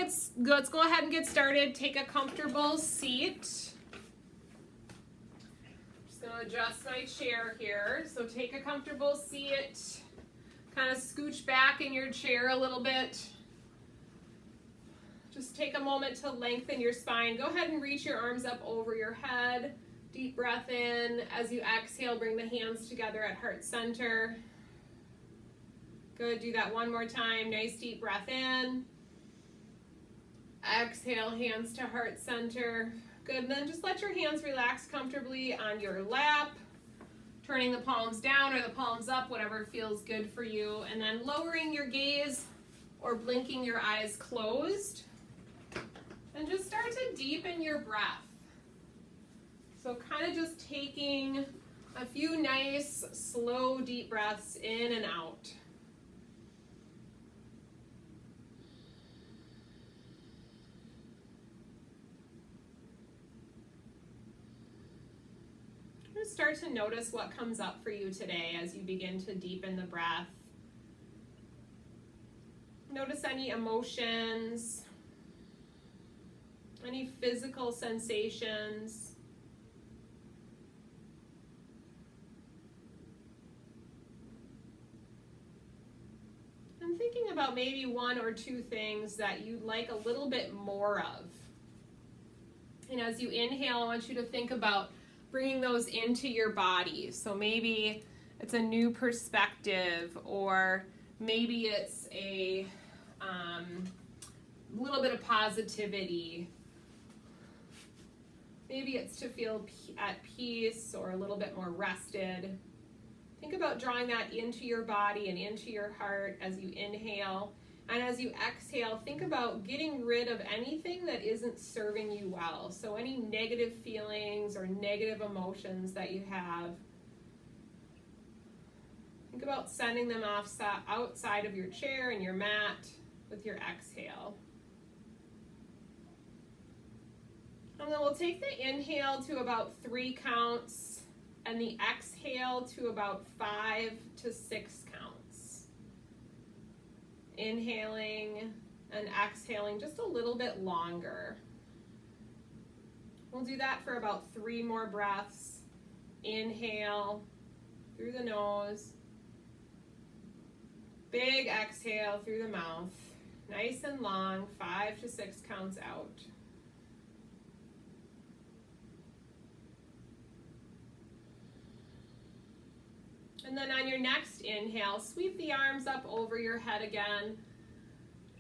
let's go ahead and get started. Take a comfortable seat. Just gonna adjust my chair here. So take a comfortable seat. Kind of scooch back in your chair a little bit. Just take a moment to lengthen your spine. Go ahead and reach your arms up over your head. Deep breath in. As you exhale, bring the hands together at heart center. Good, do that one more time. Nice deep breath in. Exhale, hands to heart center. Good, and then just let your hands relax comfortably on your lap. Turning the palms down or the palms up, whatever feels good for you. And then lowering your gaze or blinking your eyes closed. And just start to deepen your breath. So kind of just taking a few nice, slow, deep breaths in and out. Just start to notice what comes up for you today as you begin to deepen the breath. Notice any emotions, any physical sensations. I'm thinking about maybe one or two things that you'd like a little bit more of. And as you inhale, I want you to think about bringing those into your body. So maybe it's a new perspective, or maybe it's a little bit of positivity. Maybe it's to feel at peace or a little bit more rested. Think about drawing that into your body and into your heart as you inhale. And as you exhale, think about getting rid of anything that isn't serving you well. So any negative feelings or negative emotions that you have. Think about sending them off outside of your chair and your mat with your exhale. And then we'll take the inhale to about 3 counts and the exhale to about 5 to 6 counts. Inhaling and exhaling just a little bit longer. We'll do that for about 3 more breaths. Inhale through the nose. Big exhale through the mouth. Nice and long, 5 to 6 counts out. And then on your next inhale, sweep the arms up over your head again.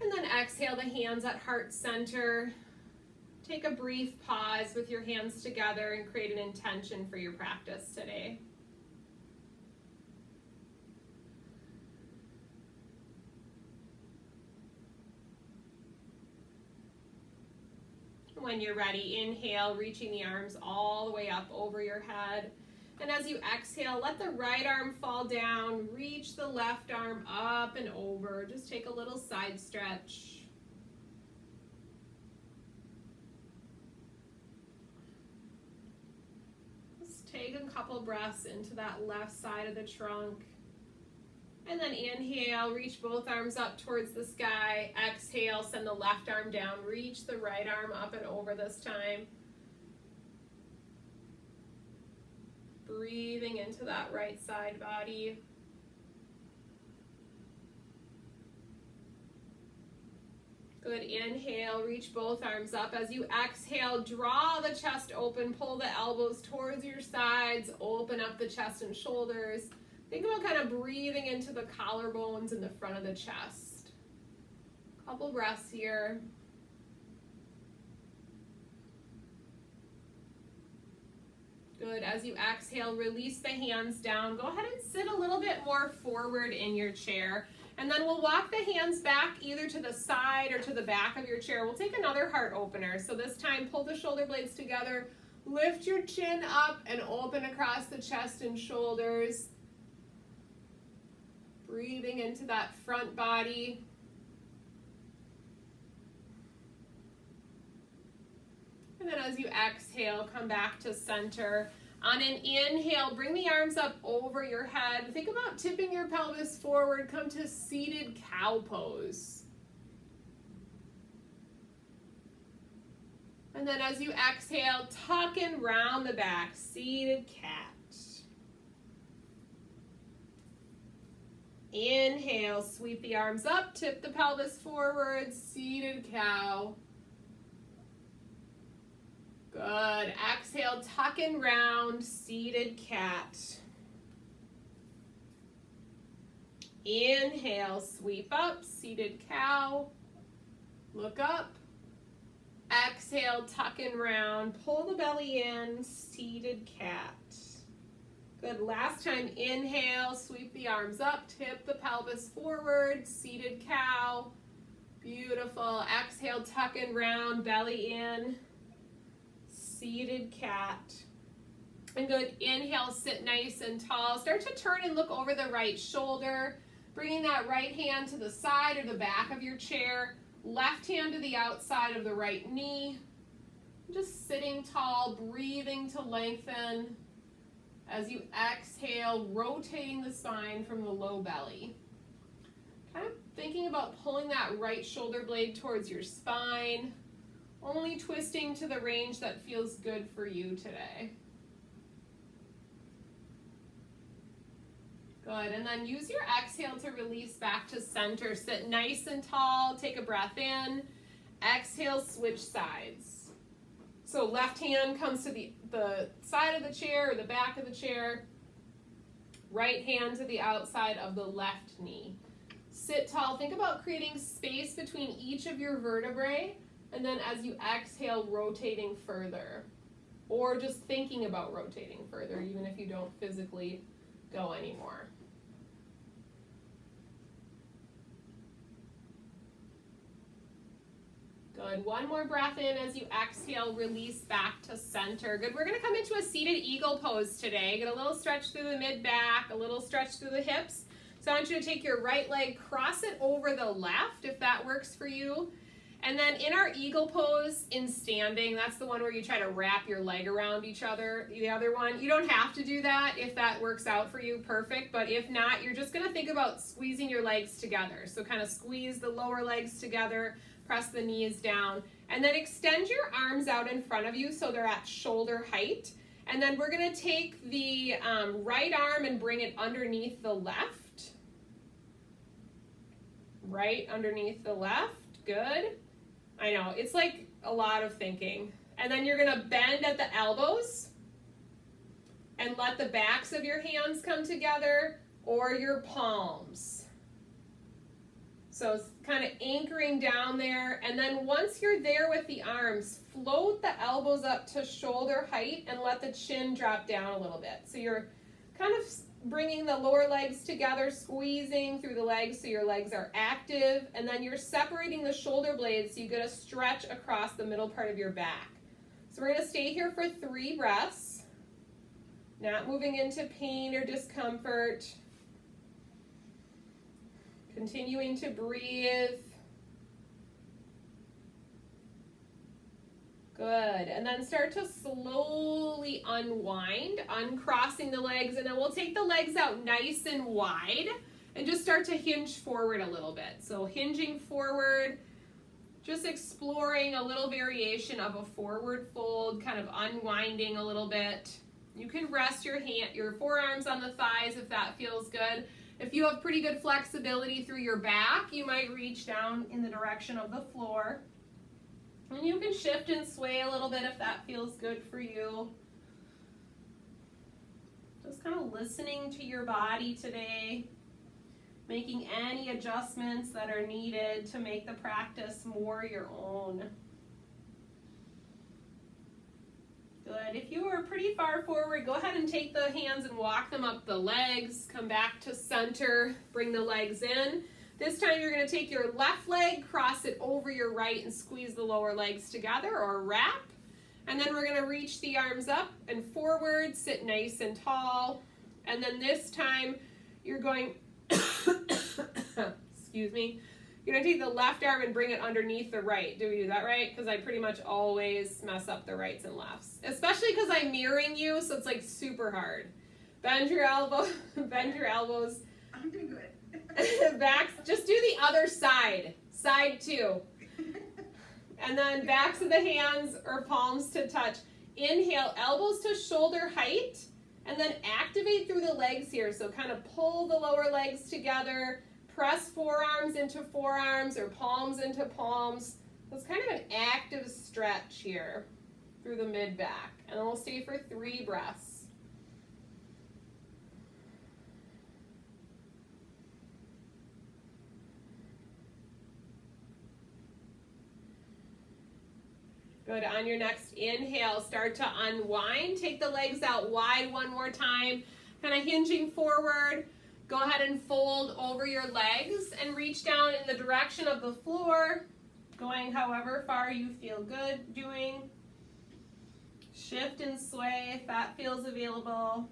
And then exhale the hands at heart center. Take a brief pause with your hands together and create an intention for your practice today. When you're ready, inhale, reaching the arms all the way up over your head. And as you exhale, let the right arm fall down, reach the left arm up and over. Just take a little side stretch. Just take a couple breaths into that left side of the trunk. And then inhale, reach both arms up towards the sky. Exhale, send the left arm down, reach the right arm up and over this time. Breathing into that right side body. Good, inhale, reach both arms up. As you exhale, draw the chest open, pull the elbows towards your sides, open up the chest and shoulders. Think about kind of breathing into the collarbones in the front of the chest. Couple breaths here. Good, as you exhale, release the hands down. Go ahead and sit a little bit more forward in your chair. And then we'll walk the hands back either to the side or to the back of your chair. We'll take another heart opener. So this time, pull the shoulder blades together, lift your chin up and open across the chest and shoulders. Breathing into that front body. And then as you exhale, come back to center. On an inhale, bring the arms up over your head. Think about tipping your pelvis forward. Come to seated cow pose. And then as you exhale, tuck and round the back, seated cat. Inhale, sweep the arms up, tip the pelvis forward, seated cow. Good. Exhale, tuck and round, seated cat. Inhale, sweep up, seated cow. Look up. Exhale, tuck and round, pull the belly in, seated cat. Good. Last time, inhale, sweep the arms up, tip the pelvis forward, seated cow. Beautiful. Exhale, tuck and round, belly in, seated cat. And good. Inhale, sit nice and tall. Start to turn and look over the right shoulder, bringing that right hand to the side or the back of your chair, left hand to the outside of the right knee. Just sitting tall, breathing to lengthen. As you exhale, rotating the spine from the low belly. Kind of thinking about pulling that right shoulder blade towards your spine, only twisting to the range that feels good for you today. Good, and then use your exhale to release back to center. Sit nice and tall, take a breath in. Exhale, switch sides. So left hand comes to the side of the chair or the back of the chair. Right hand to the outside of the left knee. Sit tall. Think about creating space between each of your vertebrae, and then as you exhale, rotating further. Or just thinking about rotating further, even if you don't physically go anymore. Good. One more breath in as you exhale, release back to center. Good. We're going to come into a seated eagle pose today. Get a little stretch through the mid-back, a little stretch through the hips. So I want you to take your right leg, cross it over the left if that works for you. And then in our eagle pose in standing, that's the one where you try to wrap your leg around each other. The other one, you don't have to do that if that works out for you, perfect. But if not, you're just going to think about squeezing your legs together. So kind of squeeze the lower legs together. Press the knees down, and then extend your arms out in front of you so they're at shoulder height. And then we're going to take the right arm and bring it underneath the left. Right underneath the left. Good. I know, it's like a lot of thinking. And then you're going to bend at the elbows and let the backs of your hands come together or your palms. So it's kind of anchoring down there, and then once you're there with the arms, float the elbows up to shoulder height and let the chin drop down a little bit. So you're kind of bringing the lower legs together, squeezing through the legs so your legs are active, and then you're separating the shoulder blades so you get a stretch across the middle part of your back. So we're going to stay here for 3 breaths, not moving into pain or discomfort. Continuing to breathe. Good. And then start to slowly unwind, uncrossing the legs, and then we'll take the legs out nice and wide and just start to hinge forward a little bit. So hinging forward, just exploring a little variation of a forward fold, kind of unwinding a little bit. You can rest your forearms on the thighs if that feels good. If you have pretty good flexibility through your back, you might reach down in the direction of the floor. And you can shift and sway a little bit if that feels good for you. Just kind of listening to your body today, making any adjustments that are needed to make the practice more your own. Good. If you are pretty far forward, go ahead and take the hands and walk them up the legs. Come back to center, bring the legs in. This time you're going to take your left leg, cross it over your right, and squeeze the lower legs together or wrap. And then we're going to reach the arms up and forward, sit nice and tall. And then this time you're going, excuse me, you're going to take the left arm and bring it underneath the right. Do we do that right? Because I pretty much always mess up the rights and lefts. Especially because I'm mirroring you, so it's like super hard. Bend your elbows. I'm doing good. Back. Just do the other side. Side 2. And then backs of the hands or palms to touch. Inhale, elbows to shoulder height. And then activate through the legs here. So kind of pull the lower legs together. Press forearms into forearms or palms into palms. So it's kind of an active stretch here through the mid-back. And then we'll stay for 3 breaths. Good. On your next inhale, start to unwind. Take the legs out wide one more time. Kind of hinging forward. Go ahead and fold over your legs and reach down in the direction of the floor, going however far you feel good doing. Shift and sway if that feels available.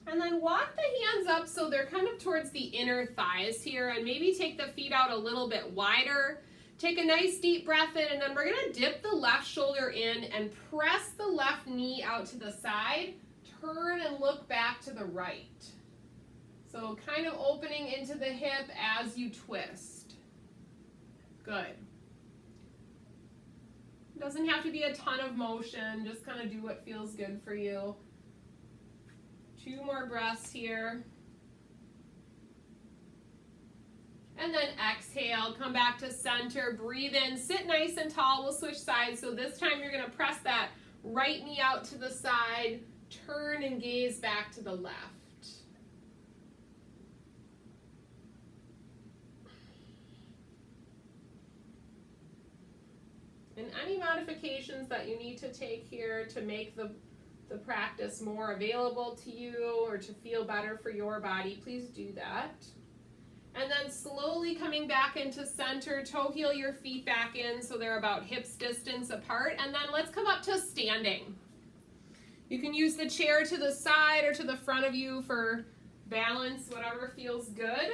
And then walk the hands up so they're kind of towards the inner thighs here, and maybe take the feet out a little bit wider. Take a nice deep breath in, and then we're gonna dip the left shoulder in and press the left knee out to the side. Turn and look back to the right. So kind of opening into the hip as you twist. Good. Doesn't have to be a ton of motion, just kind of do what feels good for you. 2 more breaths here. And then exhale, come back to center, breathe in, sit nice and tall. We'll switch sides. So this time you're gonna press that right knee out to the side, turn and gaze back to the left. And any modifications that you need to take here to make the practice more available to you or to feel better for your body, please do that. And then slowly coming back into center, toe heel your feet back in so they're about hips distance apart. And then let's come up to standing. You can use the chair to the side or to the front of you for balance, whatever feels good.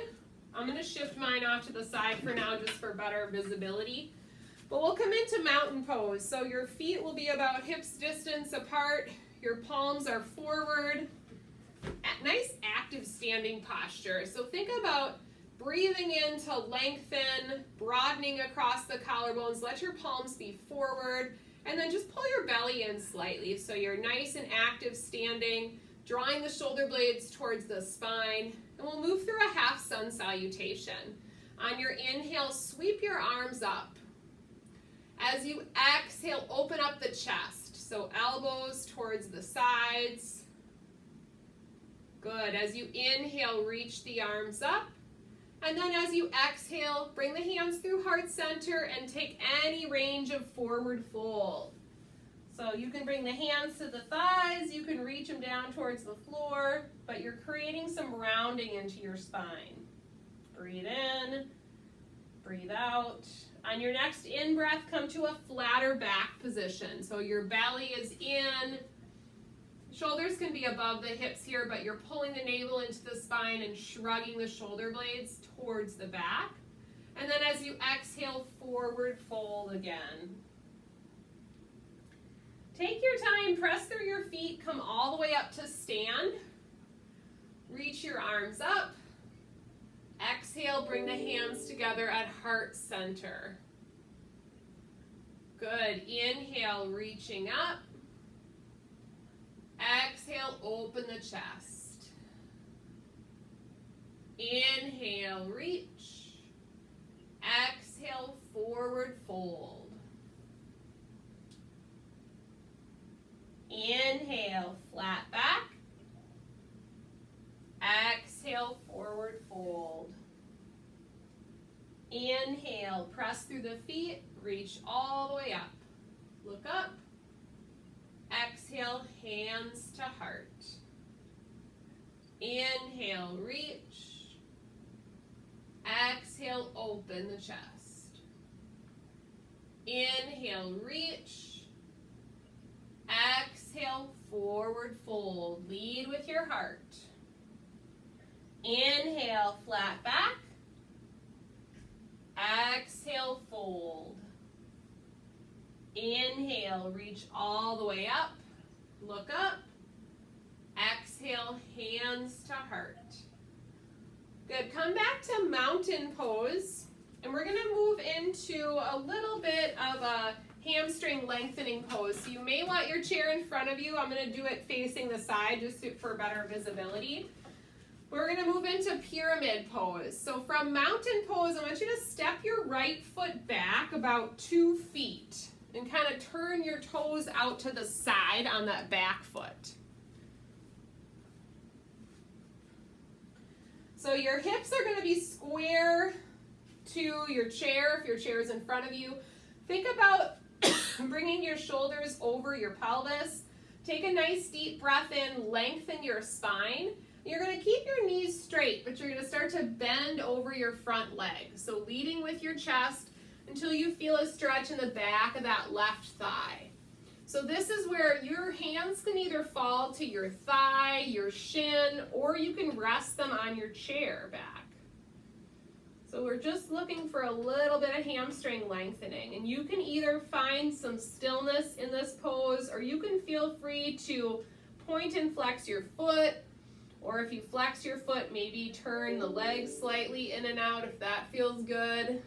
I'm going to shift mine off to the side for now just for better visibility. But we'll come into mountain pose. So your feet will be about hips distance apart. Your palms are forward. Nice active standing posture. So think about breathing in to lengthen, broadening across the collarbones. Let your palms be forward. And then just pull your belly in slightly. So you're nice and active standing, drawing the shoulder blades towards the spine. And we'll move through a half sun salutation. On your inhale, sweep your arms up. As you exhale, open up the chest. So elbows towards the sides. Good. As you inhale, reach the arms up. And then as you exhale, bring the hands through heart center and take any range of forward fold. So you can bring the hands to the thighs, you can reach them down towards the floor, but you're creating some rounding into your spine. Breathe in, breathe out. On your next in-breath, come to a flatter back position. So your belly is in, shoulders can be above the hips here, but you're pulling the navel into the spine and shrugging the shoulder blades towards the back. And then as you exhale, forward fold again. Take your time, press through your feet, come all the way up to stand. Reach your arms up. Exhale, bring the hands together at heart center. Good. Inhale, reaching up. Exhale, open the chest. Inhale, reach. Exhale, forward fold. Inhale, flat back. Exhale, forward fold. Inhale, press through the feet, reach all the way up. Look up. Exhale, hands to heart. Inhale, reach. Exhale, open the chest. Inhale, reach. Exhale, forward fold. Lead with your heart. Inhale, flat back. Exhale, fold. Inhale, reach all the way up. Look up. Exhale, hands to heart. Good, come back to mountain pose. And we're gonna move into a little bit of a hamstring lengthening pose. So you may want your chair in front of you. I'm gonna do it facing the side just for better visibility. We're gonna move into pyramid pose. So from mountain pose, I want you to step your right foot back about 2 feet and kind of turn your toes out to the side on that back foot. So your hips are gonna be square to your chair if your chair is in front of you. Think about bringing your shoulders over your pelvis. Take a nice deep breath in, lengthen your spine. You're going to keep your knees straight, but you're going to start to bend over your front leg. So leading with your chest until you feel a stretch in the back of that left thigh. So this is where your hands can either fall to your thigh, your shin, or you can rest them on your chair back. So we're just looking for a little bit of hamstring lengthening, and you can either find some stillness in this pose, or you can feel free to point and flex your foot, or if you flex your foot, maybe turn the legs slightly in and out if that feels good.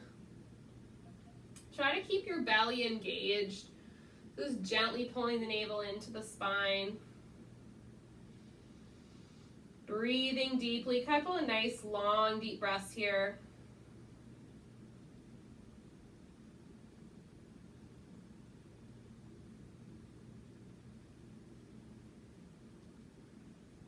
Try to keep your belly engaged, just gently pulling the navel into the spine. Breathing deeply, a couple of nice long deep breaths here.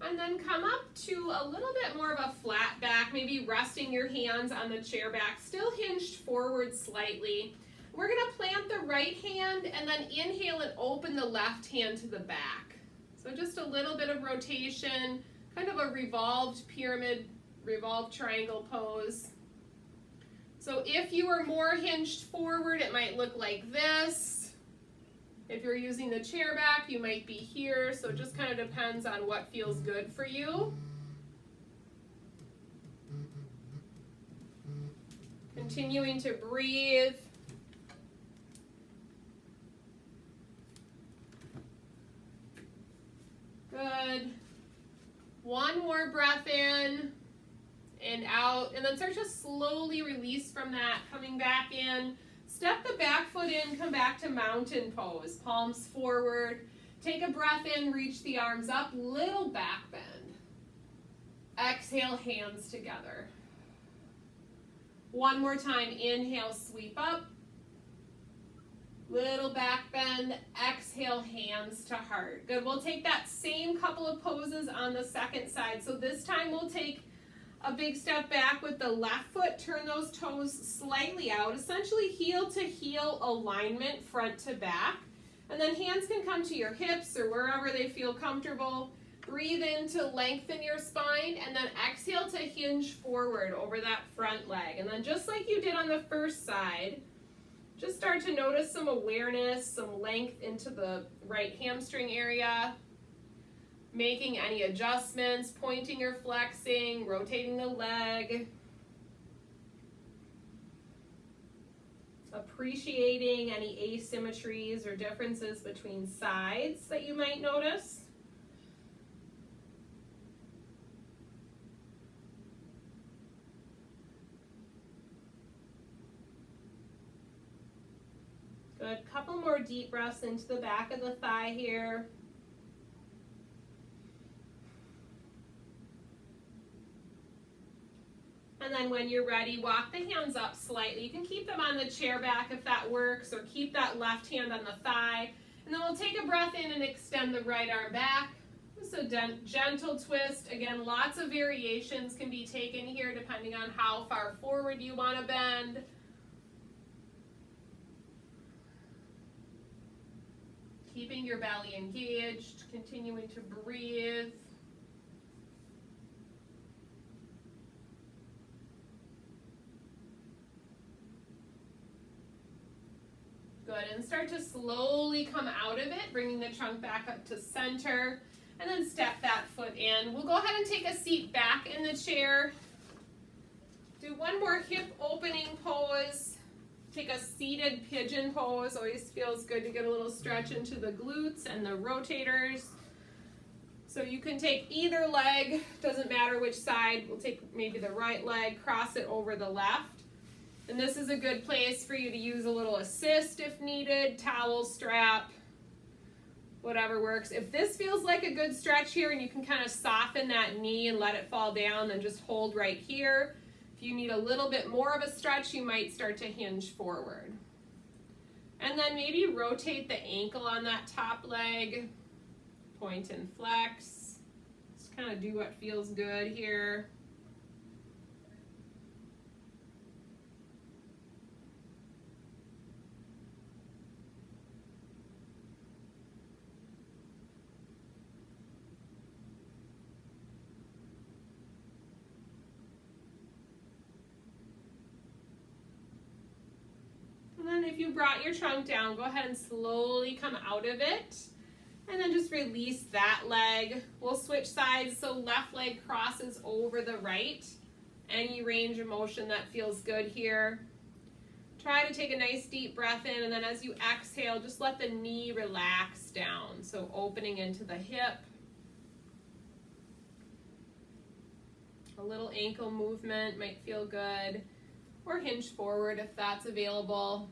And then come up to a little bit more of a flat back, maybe resting your hands on the chair back, still hinged forward slightly. We're gonna plant the right hand and then inhale and open the left hand to the back. So just a little bit of rotation, kind of a revolved pyramid, revolved triangle pose. So if you are more hinged forward, it might look like this. If you're using the chair back, you might be here, so it just kind of depends on what feels good for you. Continuing to breathe. Good. One more breath in and out, and then start to slowly release from that, coming back in. Step the back foot in, come back to mountain pose, palms forward. Take a breath in, reach the arms up, little back bend. Exhale, hands together. One more time, inhale, sweep up. Little back bend, exhale, hands to heart. Good, we'll take that same couple of poses on the second side. So this time we'll take a big step back with the left foot, turn those toes slightly out, essentially heel to heel alignment, front to back. And then hands can come to your hips or wherever they feel comfortable. Breathe in to lengthen your spine, and then exhale to hinge forward over that front leg. And then just like you did on the first side, just start to notice some awareness, some length into the right hamstring area. Making any adjustments, pointing or flexing, rotating the leg. Appreciating any asymmetries or differences between sides that you might notice. Good, couple more deep breaths into the back of the thigh here. And then when you're ready, walk the hands up slightly. You can keep them on the chair back if that works, or keep that left hand on the thigh. And then we'll take a breath in and extend the right arm back. Just a gentle twist. Again, lots of variations can be taken here depending on how far forward you want to bend. Keeping your belly engaged, continuing to breathe. Good, and start to slowly come out of it, bringing the trunk back up to center, and then step that foot in. We'll go ahead and take a seat back in the chair. Do one more hip opening pose. Take a seated pigeon pose. Always feels good to get a little stretch into the glutes and the rotators. So you can take either leg, doesn't matter which side. We'll take maybe the right leg, cross it over the left. And this is a good place for you to use a little assist if needed, towel, strap, whatever works. If this feels like a good stretch here and you can kind of soften that knee and let it fall down, then just hold right here. If you need a little bit more of a stretch, you might start to hinge forward. And then maybe rotate the ankle on that top leg, point and flex. Just kind of do what feels good here. And then if you brought your trunk down, go ahead and slowly come out of it. And then just release that leg. We'll switch sides, so left leg crosses over the right. Any range of motion that feels good here. Try to take a nice deep breath in, and then as you exhale, just let the knee relax down. So opening into the hip. A little ankle movement might feel good. Or hinge forward if that's available.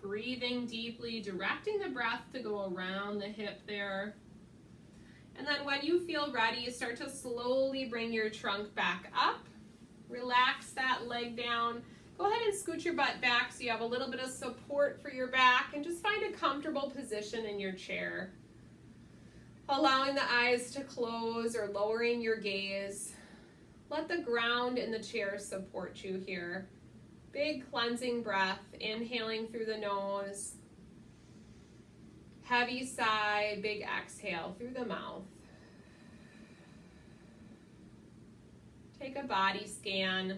Breathing deeply, directing the breath to go around the hip there. And then when you feel ready, start to slowly bring your trunk back up. Relax that leg down. Go ahead and scoot your butt back so you have a little bit of support for your back, and just find a comfortable position in your chair. Allowing the eyes to close or lowering your gaze. Let the ground in the chair support you here. Big cleansing breath, inhaling through the nose. Heavy sigh, big exhale through the mouth. Take a body scan,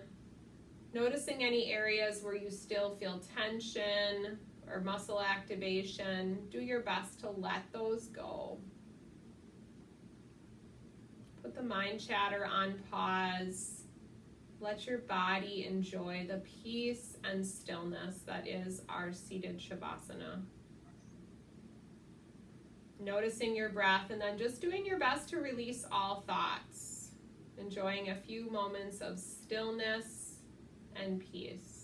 noticing any areas where you still feel tension or muscle activation. Do your best to let those go. Put the mind chatter on pause. Let your body enjoy the peace and stillness that is our seated Shavasana. Noticing your breath, and then just doing your best to release all thoughts. Enjoying a few moments of stillness and peace.